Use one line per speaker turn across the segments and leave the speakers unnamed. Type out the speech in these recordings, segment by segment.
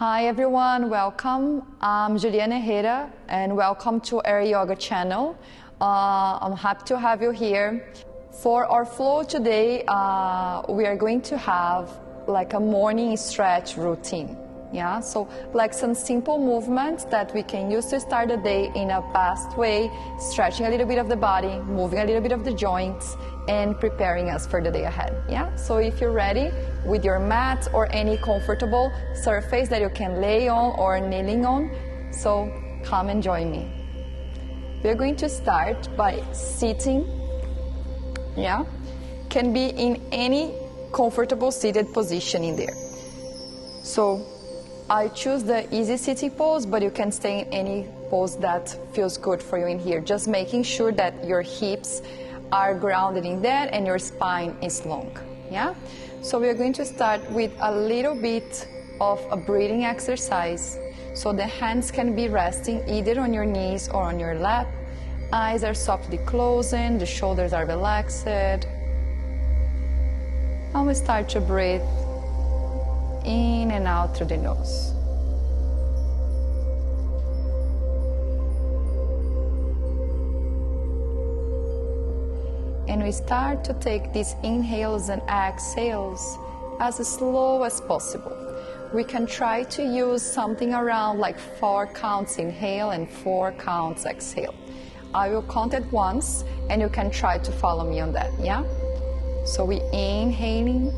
Hi everyone, welcome. I'm Juliana and welcome to our yoga channel. I'm happy to have you here. For our flow today, we are going to have like a morning stretch routine. Yeah, so like some simple movements that we can use to start the day in a fast way, stretching a little bit of the body, moving a little bit of the joints, and preparing us for the day ahead. Yeah, so if you're ready with your mat or any comfortable surface that you can lay on or kneeling on, so come and join me. We're going to start by sitting. Yeah, can be in any comfortable seated position in there. So I choose the easy sitting pose, but you can stay in any pose that feels good for you in here. Just making sure that your hips are grounded in that and your spine is long. Yeah? So we're going to start with a little bit of a breathing exercise. So the hands can be resting either on your knees or on your lap. Eyes are softly closing, the shoulders are relaxed. And we start to breathe in and out through the nose. And we start to take these inhales and exhales as slow as possible. We can try to use something around like 4 counts inhale and 4 counts exhale. I will count it once and you can try to follow me on that, yeah? So we inhaling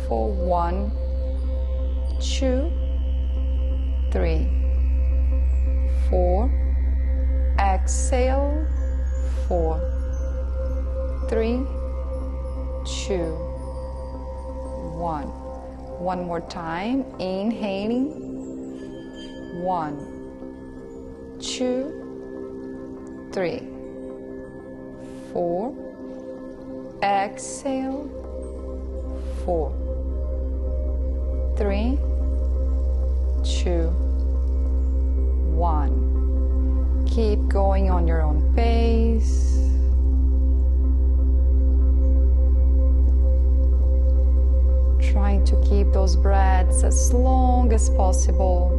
for 1, 2, 3, 4, exhale, 4, 3, 2, 1. One more time, inhaling, 1, 2, 3, 4, exhale, 4, 3, 2, 1. Keep going on your own pace. Trying to keep those breaths as long as possible.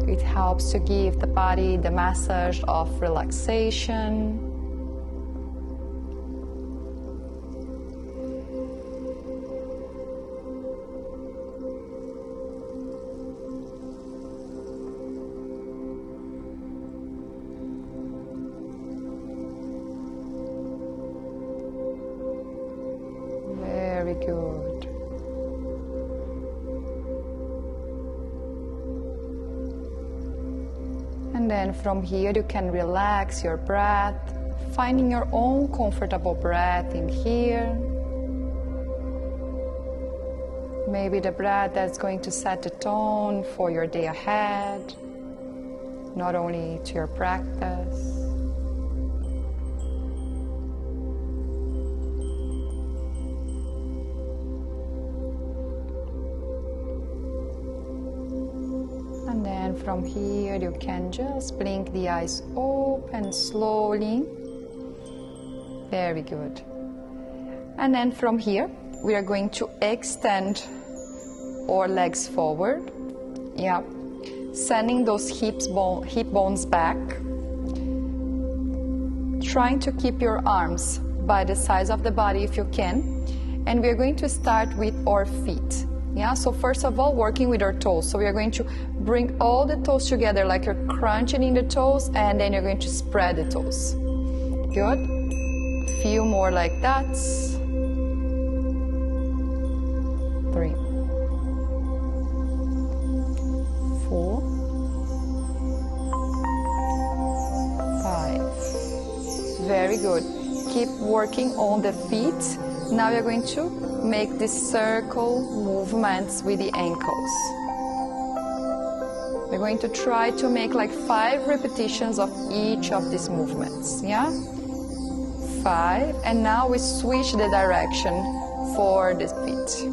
It helps to give the body the massage of relaxation. Very good. And then from here you can relax your breath, finding your own comfortable breath in here. Maybe the breath that's going to set the tone for your day ahead, not only to your practice. And then from here you can just blink the eyes open slowly. Very good. And then from here we are going to extend our legs forward. Yeah. Sending those hip bones back. Trying to keep your arms by the size of the body if you can. And we are going to start with our feet. Yeah, so first of all, working with our toes. So we are going to bring all the toes together like you're crunching in the toes, and then you're going to spread the toes. Good. Few more like that. 3, 4, 5. Very good. Keep working on the feet. Now we are going to make these circle movements with the ankles. We're going to try to make like 5 repetitions of each of these movements. Yeah? 5. And now we switch the direction for the feet.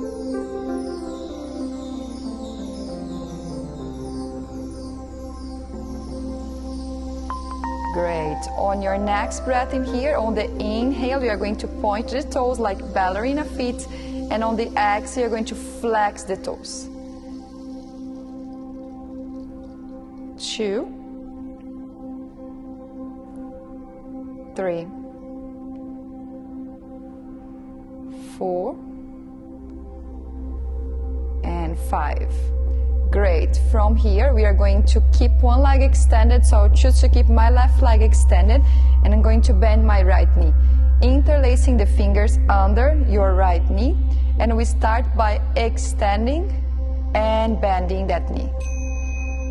Great. On your next breath in here, on the inhale, we are going to point the toes like ballerina feet, And on the exhale, you're going to flex the toes. 2, 3, 4, and 5. Great. From here, we are going to keep one leg extended. So I'll choose to keep my left leg extended, and I'm going to bend my right knee, interlacing the fingers under your right knee. And we start by extending and bending that knee.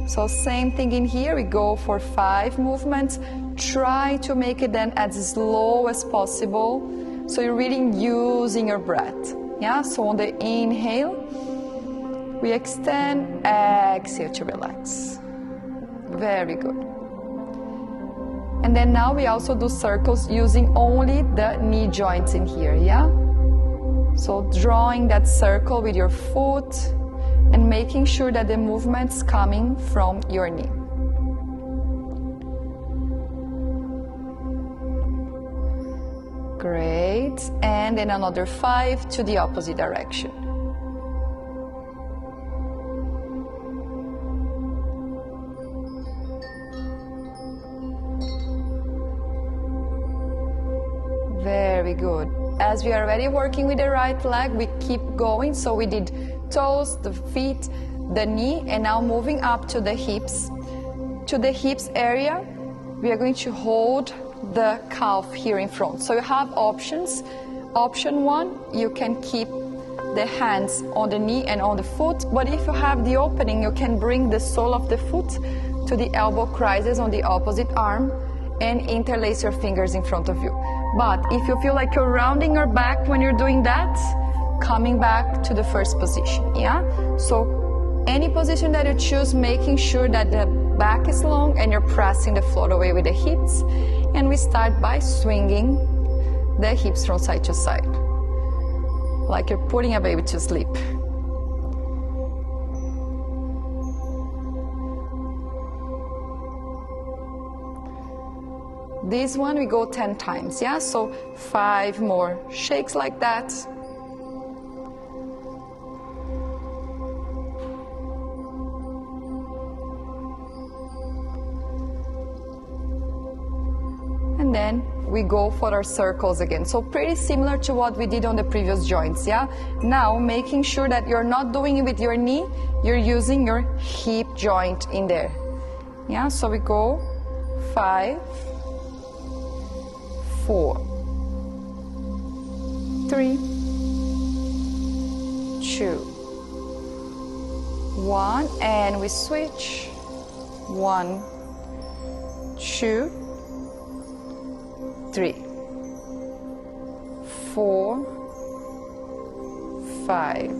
So same thing in here, we go for 5 movements. Try to make it then as slow as possible, so you're really using your breath. Yeah, so on the inhale, we extend, exhale to relax. Very good. And then now we also do circles using only the knee joints in here, yeah? So drawing that circle with your foot and making sure that the movement's coming from your knee. Great. And then another 5 to the opposite direction. Very good. As we are already working with the right leg, we keep going. So we did toes, the feet, the knee, and now moving up to the hips. To the hips area, we are going to hold the calf here in front. So you have options. Option 1, you can keep the hands on the knee and on the foot, but if you have the opening, you can bring the sole of the foot to the elbow crisis on the opposite arm and interlace your fingers in front of you. But if you feel like you're rounding your back when you're doing that, coming back to the first position, yeah? So any position that you choose, making sure that the back is long and you're pressing the floor away with the hips. And we start by swinging the hips from side to side, like you're putting a baby to sleep. This one we go 10 times, yeah? So 5 more shakes like that. And then we go for our circles again. So pretty similar to what we did on the previous joints, yeah? Now making sure that you're not doing it with your knee, you're using your hip joint in there. Yeah, so we go 5, 4, 3, 2, 1, and we switch. 1, 2, 3, 4, 5.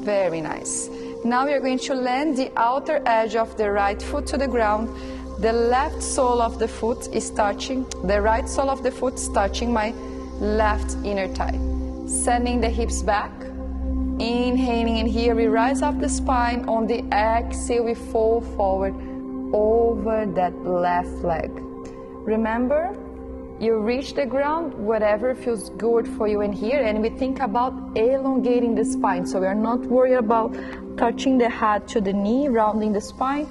Very nice. Now we are going to land the outer edge of the right foot to the ground. The left sole of the foot is touching, the right sole of the foot is touching my left inner thigh. Sending the hips back. Inhaling, and here we rise up the spine. On the exhale, we fall forward over that left leg. Remember, you reach the ground, whatever feels good for you in here, and we think about elongating the spine. So we are not worried about touching the head to the knee, rounding the spine.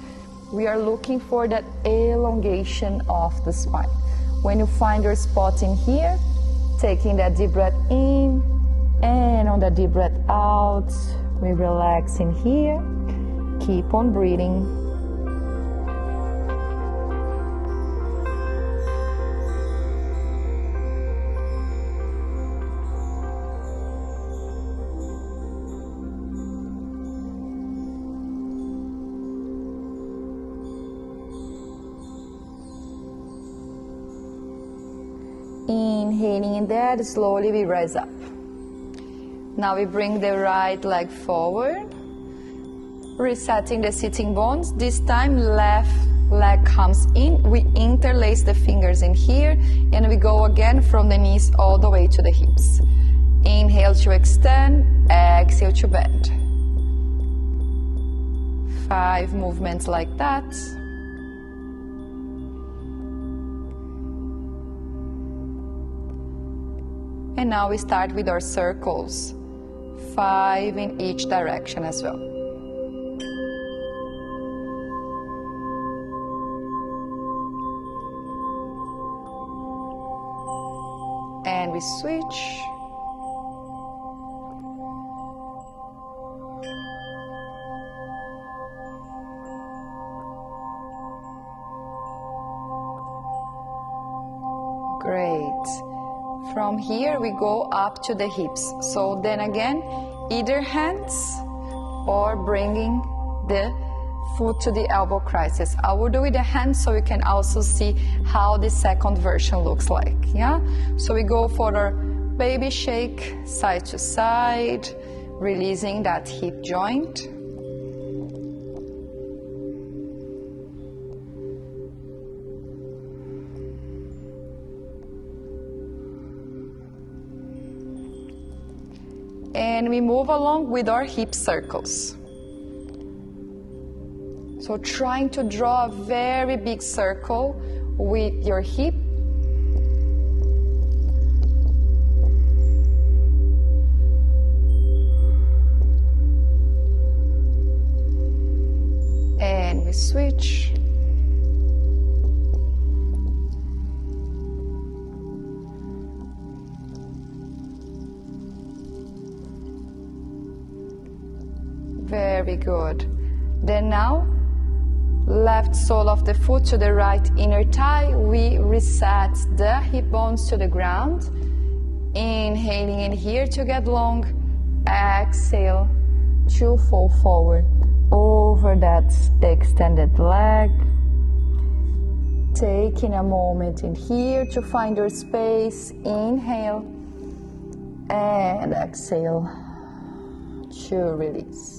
We are looking for that elongation of the spine. When you find your spot in here, taking that deep breath in, and on that deep breath out, we relax in here. Keep on breathing. Inhaling in there, slowly we rise up. Now we bring the right leg forward, resetting the sitting bones. This time left leg comes in, we interlace the fingers in here, and we go again from the knees all the way to the hips. Inhale to extend, exhale to bend. 5 movements like that. And now we start with our circles. 5 in each direction as well. And we switch. Great. From here we go up to the hips. So then again, either hands or bringing the foot to the elbow crisis. I will do with the hands so you can also see how the second version looks like. Yeah. So we go for our baby shake, side to side, releasing that hip joint. And we move along with our hip circles. So trying to draw a very big circle with your hip. And we switch. Very good. Then now, left sole of the foot to the right inner thigh. We reset the hip bones to the ground. Inhaling in here to get long. Exhale to fall forward over that extended leg. Taking a moment in here to find your space. Inhale and exhale to release.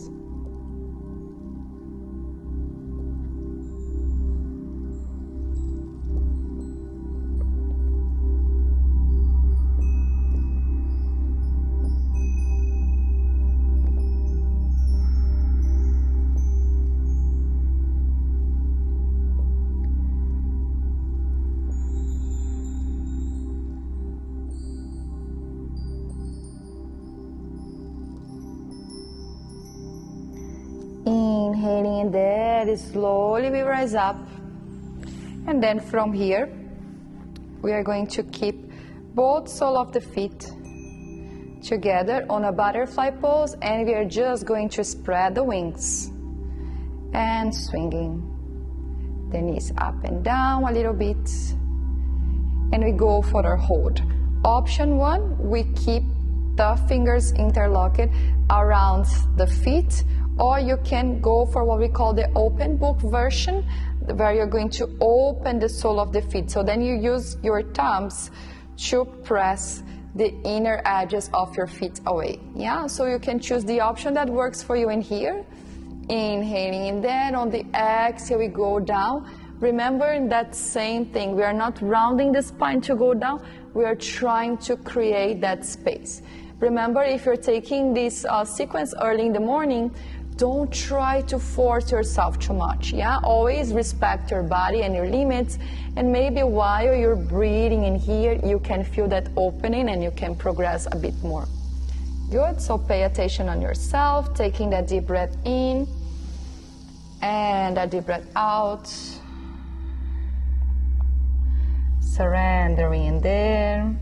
Inhaling in there, slowly we rise up. And then from here, we are going to keep both soles of the feet together on a butterfly pose, and we are just going to spread the wings and swinging the knees up and down a little bit. And we go for our hold. Option 1, we keep the fingers interlocked around the feet, or you can go for what we call the open book version, where you're going to open the sole of the feet. So then you use your thumbs to press the inner edges of your feet away. Yeah, so you can choose the option that works for you in here. Inhaling in there, on the exhale we go down. Remember that same thing, we are not rounding the spine to go down, we are trying to create that space. Remember, if you're taking this sequence early in the morning, don't try to force yourself too much, yeah? Always respect your body and your limits, and maybe while you're breathing in here, you can feel that opening and you can progress a bit more. Good, so pay attention on yourself, taking that deep breath in, and a deep breath out. Surrendering in there.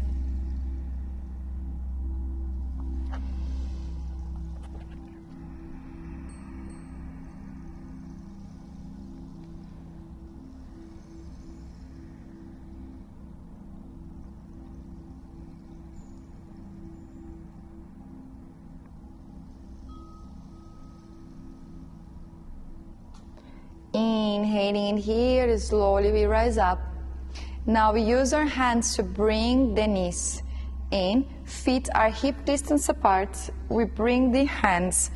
Inhaling in here, slowly we rise up. Now we use our hands to bring the knees in. Feet are hip distance apart. We bring the hands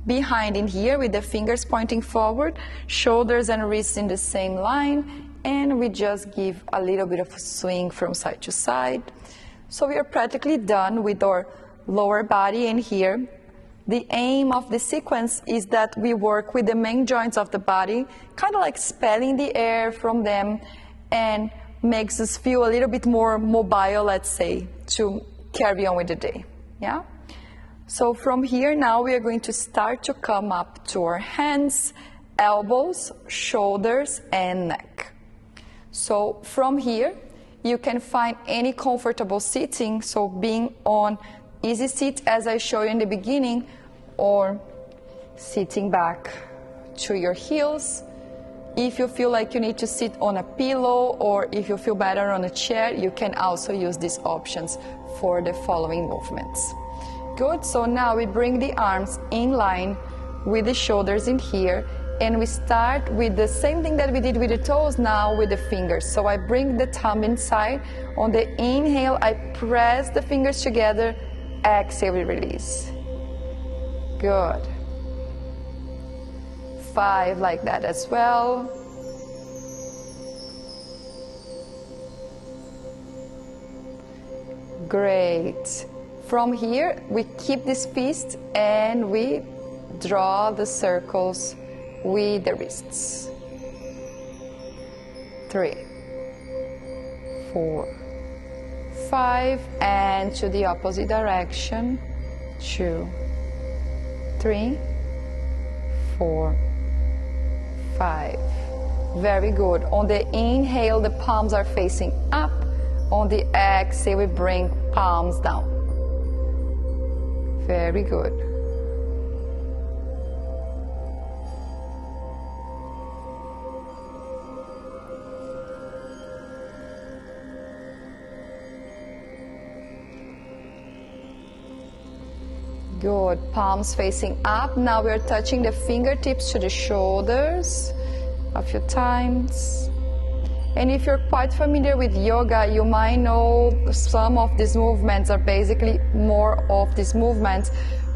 behind in here with the fingers pointing forward, shoulders and wrists in the same line, and we just give a little bit of a swing from side to side. So we are practically done with our lower body in here. The aim of the sequence is that we work with the main joints of the body, kind of like expelling the air from them, and makes us feel a little bit more mobile, let's say, to carry on with the day. Yeah? So from here now we are going to start to come up to our hands, elbows, shoulders, and neck. So from here you can find any comfortable sitting, so being on easy seat as I showed you in the beginning, or sitting back to your heels. If you feel like you need to sit on a pillow, or if you feel better on a chair, you can also use these options for the following movements. Good, so now we bring the arms in line with the shoulders in here, and we start with the same thing that we did with the toes, now with the fingers. So I bring the thumb inside. On the inhale, I press the fingers together. Exhale, we release. Good. 5 like that as well. Great. From here, we keep this fist and we draw the circles with the wrists. 3, 4, 5, and to the opposite direction. 2, 3, 4, 5. Very good. On the inhale, the palms are facing up. On the exhale, we bring palms down. Very good. Good. Palms facing up. Now we're touching the fingertips to the shoulders a few times. And if you're quite familiar with yoga, you might know some of these movements are basically more of these movements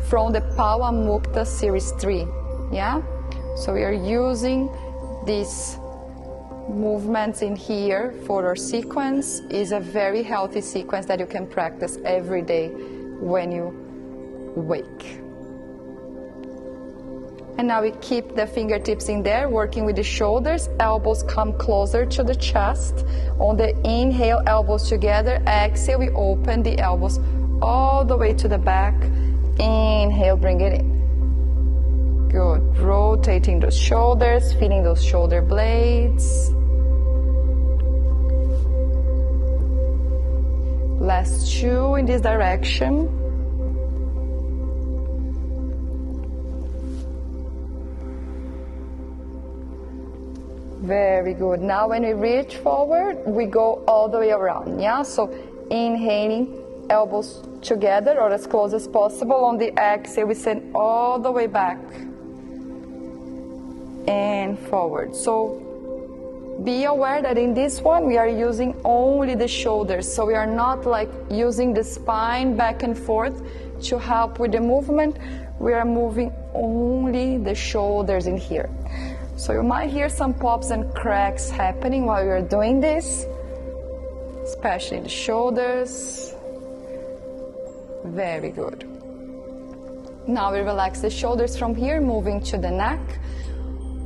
from the Pawa Mukta Series 3. Yeah? So we are using these movements in here for our sequence. Is a very healthy sequence that you can practice every day when you wake. And now we keep the fingertips in there, working with the shoulders. Elbows come closer to the chest. On the inhale, elbows together. Exhale, we open the elbows all the way to the back. Inhale, bring it in. Good. Rotating those shoulders, feeling those shoulder blades. Last 2 in this direction. Very good. Now when we reach forward, we go all the way around, yeah? So inhaling, elbows together or as close as possible. On the exhale, we send all the way back and forward. So be aware that in this one, we are using only the shoulders. So we are not like using the spine back and forth to help with the movement. We are moving only the shoulders in here. So you might hear some pops and cracks happening while you're doing this, especially the shoulders. Very good. Now we relax the shoulders from here, moving to the neck.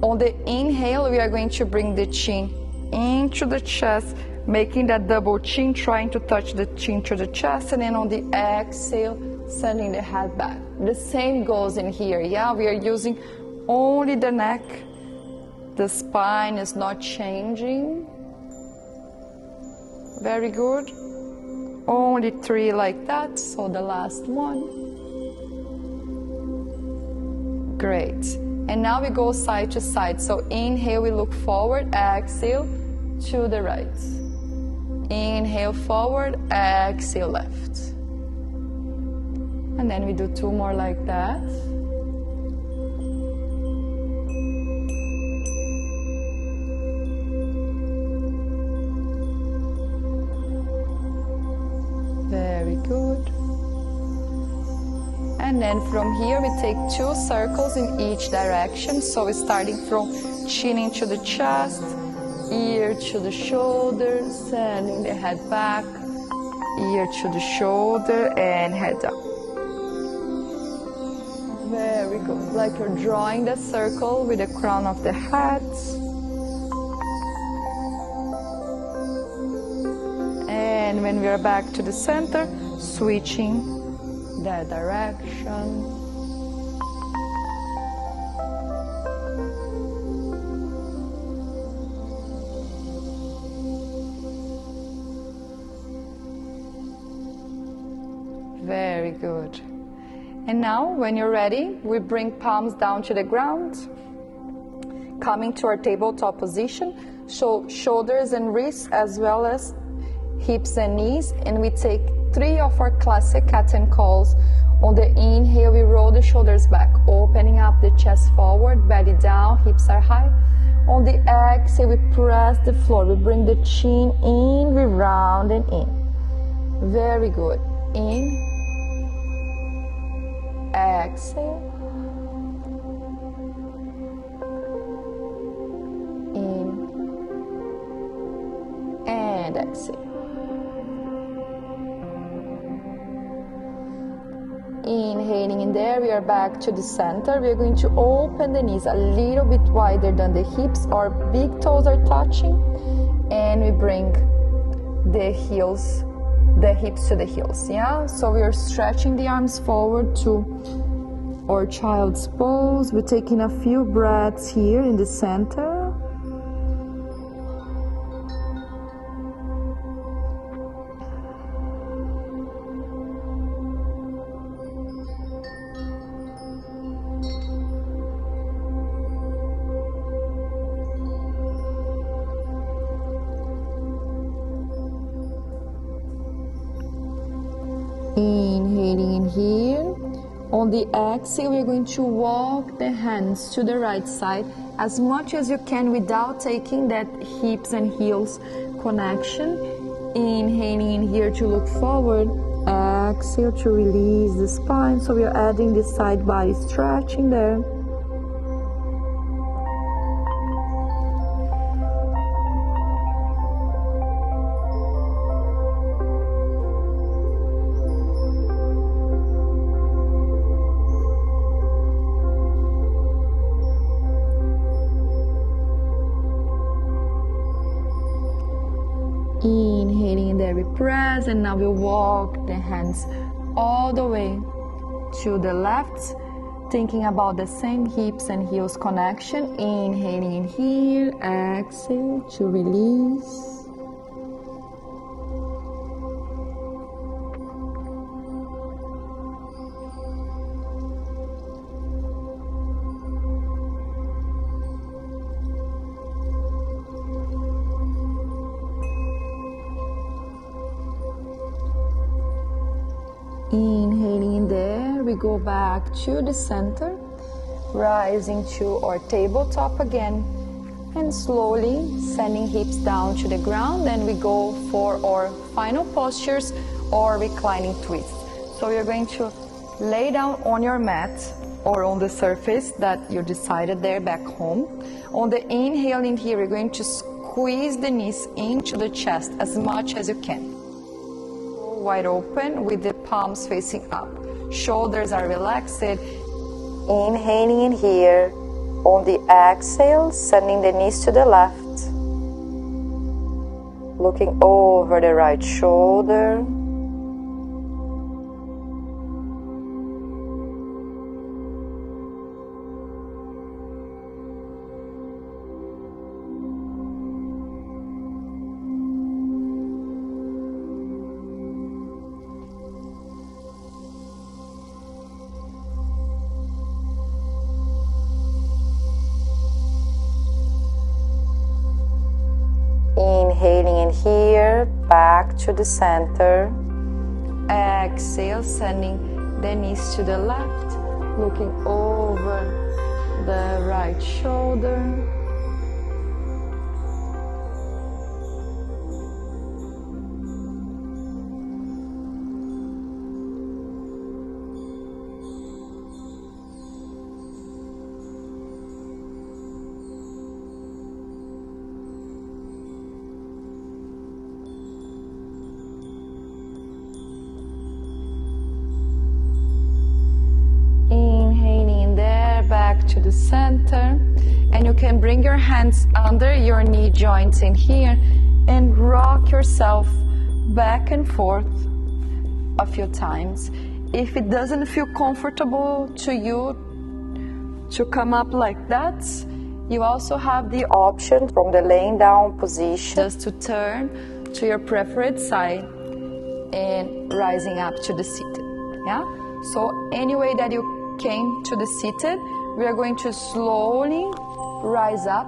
On the inhale, we are going to bring the chin into the chest, making that double chin, trying to touch the chin to the chest, and then on the exhale, sending the head back. The same goes in here, yeah? We are using only the neck. The spine is not changing. Very good. Only 3 like that, so the last one. Great. And now we go side to side. So inhale, we look forward. Exhale to the right. Inhale forward, exhale left. And then we do 2 more like that. Very good. And then from here we take 2 circles in each direction. So we're starting from chin into the chest, ear to the shoulder, sending the head back, ear to the shoulder, and head down. Very good. Like you're drawing the circle with the crown of the head. And when we are back to the center, switching that direction. Very good. And now, when you're ready, we bring palms down to the ground, coming to our tabletop position. So shoulders and wrists as well as hips and knees. And we take 3 of our classic cat and calls. On the inhale, we roll the shoulders back, opening up the chest forward, belly down, hips are high. On the exhale, we press the floor. We bring the chin in, we round and in. Very good. In. Exhale. In. And exhale. Inhaling in there, we are back to the center. We are going to open the knees a little bit wider than the hips. Our big toes are touching. And we bring the heels, the hips to the heels, yeah? So we are stretching the arms forward to our child's pose. We're taking a few breaths here in the center. Inhaling in here. On the exhale, we're going to walk the hands to the right side as much as you can without taking that hips and heels connection. Inhaling in here to look forward. Exhale to release the spine. So we are adding the side body stretching there. Inhaling in there, we press, and now we walk the hands all the way to the left, thinking about the same hips and heels connection. Inhaling in here, exhale to release. Inhaling in there, we go back to the center, rising to our tabletop again, and slowly sending hips down to the ground. Then we go for our final postures or reclining twists. So you're going to lay down on your mat or on the surface that you decided there back home. On the inhale in here, you're going to squeeze the knees into the chest as much as you can. Wide open with the palms facing up. Shoulders are relaxed. Inhaling in here. On the exhale, sending the knees to the left. Looking over the right shoulder. Inhaling in here, back to the center. Exhale, sending the knees to the left, looking over the right shoulder. To the center, and you can bring your hands under your knee joints in here and rock yourself back and forth a few times. If it doesn't feel comfortable to you to come up like that, you also have the option from the laying down position just to turn to your preferred side and rising up to the seated. Yeah? So any way that you came to the seated, we are going to slowly rise up.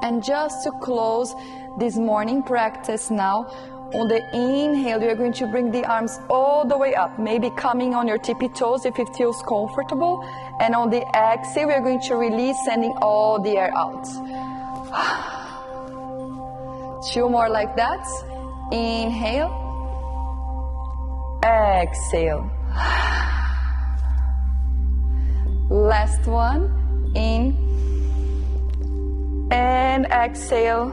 And just to close this morning practice now, on the inhale, we are going to bring the arms all the way up, maybe coming on your tippy toes if it feels comfortable. And on the exhale, we are going to release, sending all the air out. 2 more like that. Inhale. Exhale. Last one. In. And exhale.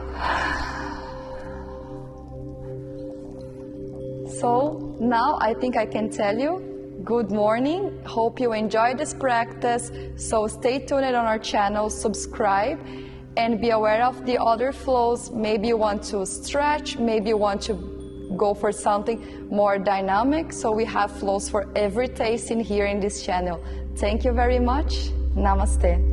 So now I think I can tell you, good morning. Hope you enjoyed this practice. So stay tuned on our channel, subscribe, and be aware of the other flows. Maybe you want to stretch, maybe you want to go for something more dynamic. So we have flows for every taste in here in this channel. Thank you very much. Namaste.